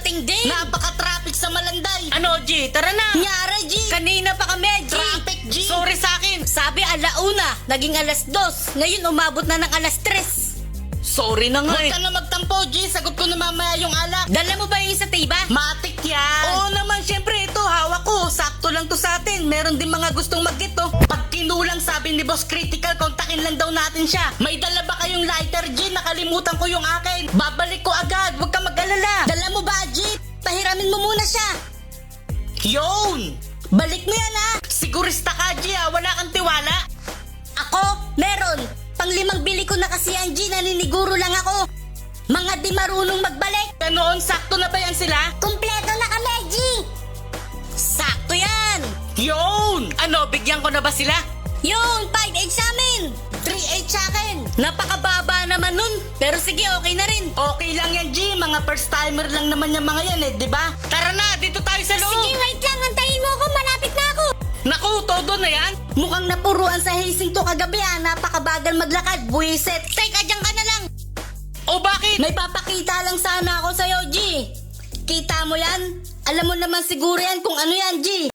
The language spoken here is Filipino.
parating din. Napaka-traffic sa Malanday. Ano, G? Tara na. Nyara, G. Kanina pa kami, G. Traffic, G. Sorry sa akin. Sabi 1:00, naging 2:00. Ngayon umabot na ng 3:00. Sorry na nga Huwag eh. ka na magtampo, G. Sagot ko na mamaya yung alak. Dala mo ba yung isa, Tiba? Matik yan. Oo naman, syempre ito, hawak ko. Sakto lang to sa atin. Meron din mga gustong mag-get to. Pag kinulang sabi ni Boss Critical, kontakin lang daw natin siya. May dala ba kayong lighter, G? Nakalimutan ko yung akin. Babalik ko agad. Huwag ka mag-alala. Dala mo ba, G? Pahiramin mo muna siya. Yun! Balik mo yan, ha? Sigurista ka, G, ha? Wala kang tiwala. Ako, meron. Pang-5 bili ko na kasi yan, G. Naniniguro lang ako. Mga di marunong magbalik. Ganoon, sakto na ba yan sila? Kumpleto na kami, G. Sakto yan. Yun! Ano, bigyan ko na ba sila? Yung 5H sa amin. 3H sa akin. Napakababa naman nun. Pero sige, okay na rin. Okay lang yan, G. Mga first timer lang naman yung mga yan, eh, di ba? Tara na, dito tayo sa loob. Sige, wait lang. Antayin mo ako. Malapit na ako. Naku, todo na yan. Mukhang napuruan sa hazing to kagabi ha. Napakabagal maglakad. Buwiset. Teka, dyan ka na lang. O bakit? May papakita lang sana ako sa'yo, G. Kita mo yan? Alam mo naman siguro yan kung ano yan, G.